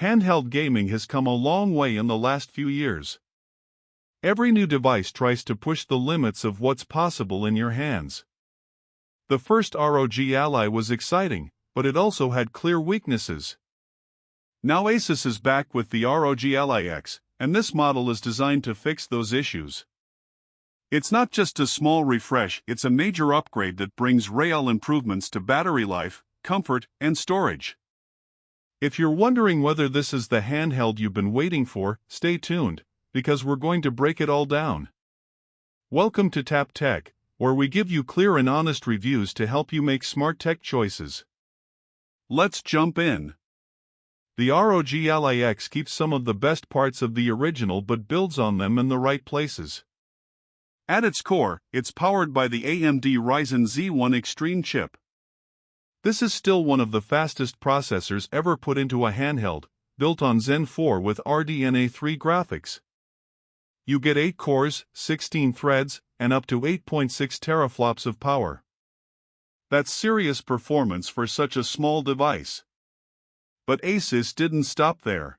Handheld gaming has come a long way in the last few years. Every new device tries to push the limits of what's possible in your hands. The first ROG Ally was exciting, but it also had clear weaknesses. Now Asus is back with the ROG Ally X, and this model is designed to fix those issues. It's not just a small refresh, it's a major upgrade that brings real improvements to battery life, comfort, and storage. If you're wondering whether this is the handheld you've been waiting for, stay tuned, because we're going to break it all down. Welcome to Tap Tech, where we give you clear and honest reviews to help you make smart tech choices. Let's jump in. The ROG Ally X keeps some of the best parts of the original but builds on them in the right places. At its core, it's powered by the AMD Ryzen Z1 Extreme chip. This is still one of the fastest processors ever put into a handheld, built on Zen 4 with RDNA 3 graphics. You get 8 cores, 16 threads, and up to 8.6 teraflops of power. That's serious performance for such a small device. But Asus didn't stop there.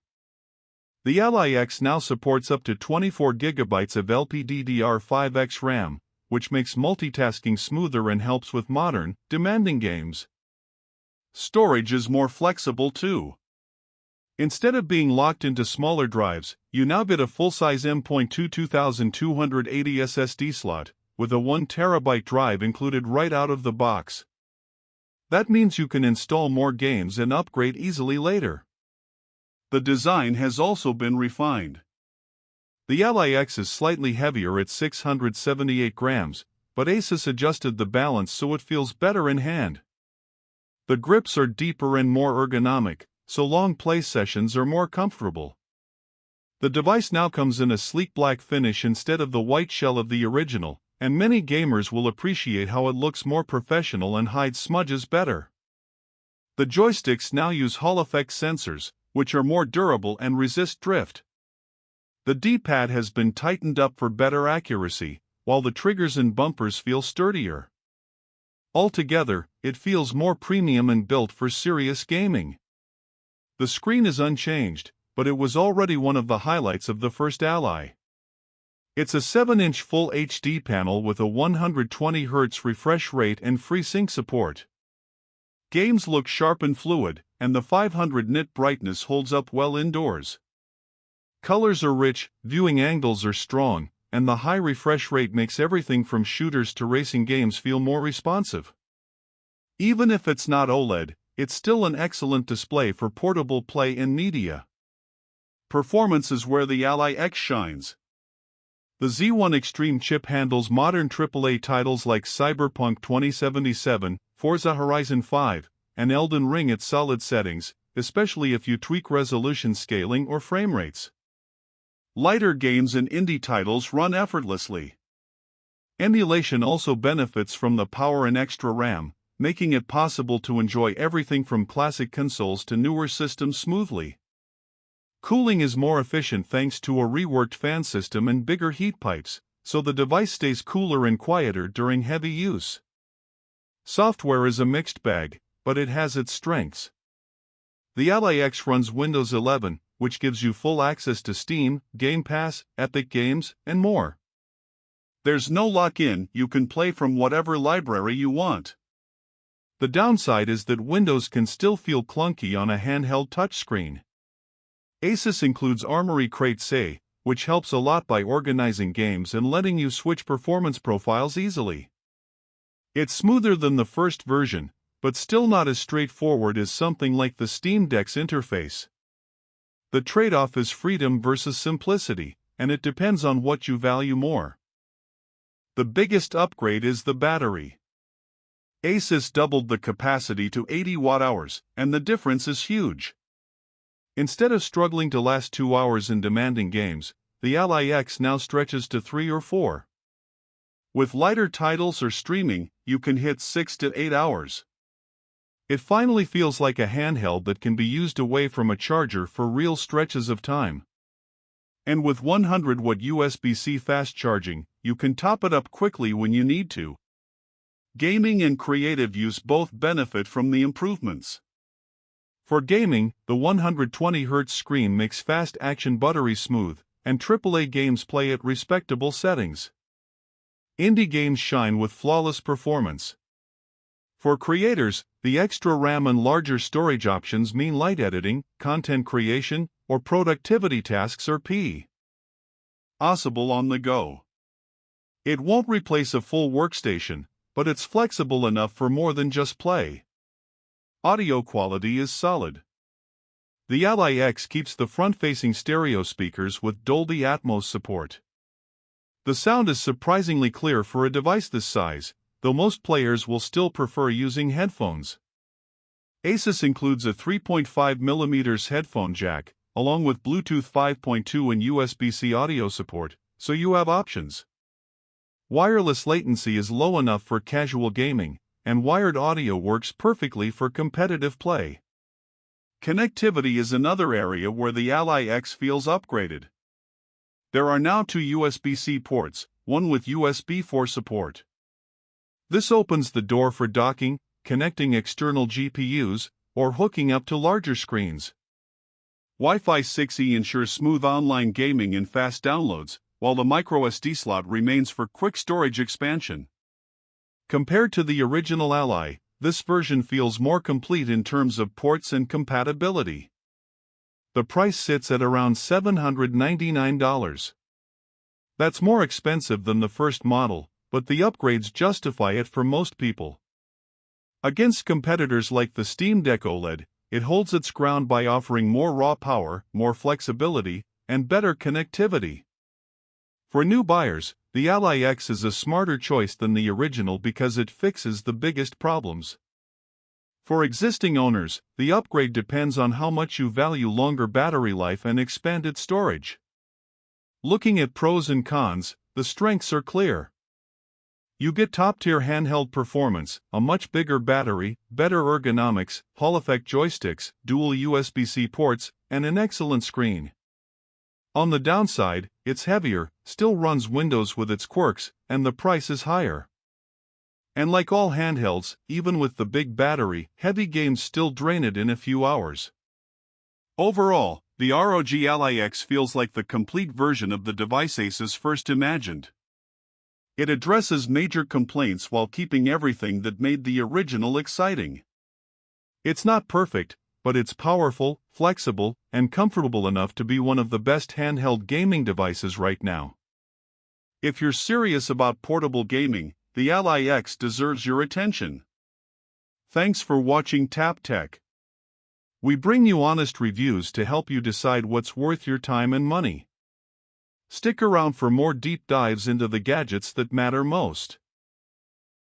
The Ally X now supports up to 24 GB of LPDDR5X RAM, which makes multitasking smoother and helps with modern, demanding games. Storage is more flexible too. Instead of being locked into smaller drives, you now get a full-size M.2 2280 SSD slot, with a 1 TB drive included right out of the box. That means you can install more games and upgrade easily later. The design has also been refined. The Ally X is slightly heavier at 678 grams, but Asus adjusted the balance so it feels better in hand. The grips are deeper and more ergonomic, so long play sessions are more comfortable. The device now comes in a sleek black finish instead of the white shell of the original, and many gamers will appreciate how it looks more professional and hides smudges better. The joysticks now use Hall effect sensors, which are more durable and resist drift. The D-pad has been tightened up for better accuracy, while the triggers and bumpers feel sturdier. Altogether, it feels more premium and built for serious gaming. The screen is unchanged, but it was already one of the highlights of the first Ally. It's a 7-inch Full HD panel with a 120Hz refresh rate and FreeSync support. Games look sharp and fluid, and the 500 nit brightness holds up well indoors. Colors are rich, viewing angles are strong, and the high refresh rate makes everything from shooters to racing games feel more responsive. Even if it's not OLED, it's still an excellent display for portable play and media. Performance is where the Ally X shines. The Z1 Extreme chip handles modern AAA titles like Cyberpunk 2077, Forza Horizon 5, and Elden Ring at solid settings, especially if you tweak resolution scaling or frame rates. Lighter games and indie titles run effortlessly. Emulation also benefits from the power and extra RAM, making it possible to enjoy everything from classic consoles to newer systems smoothly. Cooling is more efficient thanks to a reworked fan system and bigger heat pipes, so the device stays cooler and quieter during heavy use. Software is a mixed bag, but it has its strengths. The Ally X runs Windows 11, which gives you full access to Steam, Game Pass, Epic Games, and more. There's no lock-in, you can play from whatever library you want. The downside is that Windows can still feel clunky on a handheld touchscreen. Asus includes Armoury Crate SE, which helps a lot by organizing games and letting you switch performance profiles easily. It's smoother than the first version, but still not as straightforward as something like the Steam Deck's interface. The trade-off is freedom versus simplicity, and it depends on what you value more. The biggest upgrade is the battery. Asus doubled the capacity to 80 watt-hours, and the difference is huge. Instead of struggling to last 2 hours in demanding games, the Ally X now stretches to 3 or 4. With lighter titles or streaming, you can hit 6 to 8 hours. It finally feels like a handheld that can be used away from a charger for real stretches of time. And with 100-watt USB-C fast charging, you can top it up quickly when you need to. Gaming and creative use both benefit from the improvements. For gaming, the 120Hz screen makes fast action buttery smooth, and AAA games play at respectable settings. Indie games shine with flawless performance. For creators, the extra RAM and larger storage options mean light editing, content creation, or productivity tasks are possible on the go. It won't replace a full workstation, but it's flexible enough for more than just play. Audio quality is solid. The Ally X keeps the front-facing stereo speakers with Dolby Atmos support. The sound is surprisingly clear for a device this size, though most players will still prefer using headphones. Asus includes a 3.5mm headphone jack, along with Bluetooth 5.2 and USB-C audio support, so you have options. Wireless latency is low enough for casual gaming, and wired audio works perfectly for competitive play. Connectivity is another area where the Ally X feels upgraded. There are now 2 USB-C ports, one with USB 4 support. This opens the door for docking, connecting external GPUs, or hooking up to larger screens. Wi-Fi 6E ensures smooth online gaming and fast downloads, while the microSD slot remains for quick storage expansion. Compared to the original Ally, this version feels more complete in terms of ports and compatibility. The price sits at around $799. That's more expensive than the first model, but the upgrades justify it for most people. Against competitors like the Steam Deck OLED, it holds its ground by offering more raw power, more flexibility, and better connectivity. For new buyers, the Ally X is a smarter choice than the original because it fixes the biggest problems. For existing owners, the upgrade depends on how much you value longer battery life and expanded storage. Looking at pros and cons, the strengths are clear. You get top-tier handheld performance, a much bigger battery, better ergonomics, Hall-effect joysticks, dual USB-C ports, and an excellent screen. On the downside, it's heavier, still runs Windows with its quirks, and the price is higher. And like all handhelds, even with the big battery, heavy games still drain it in a few hours. Overall, the ROG Ally X feels like the complete version of the device Asus first imagined. It addresses major complaints while keeping everything that made the original exciting. It's not perfect, but it's powerful, flexible, and comfortable enough to be one of the best handheld gaming devices right now. If you're serious about portable gaming, the Ally X deserves your attention. Thanks for watching Tap Tech. We bring you honest reviews to help you decide what's worth your time and money. Stick around for more deep dives into the gadgets that matter most.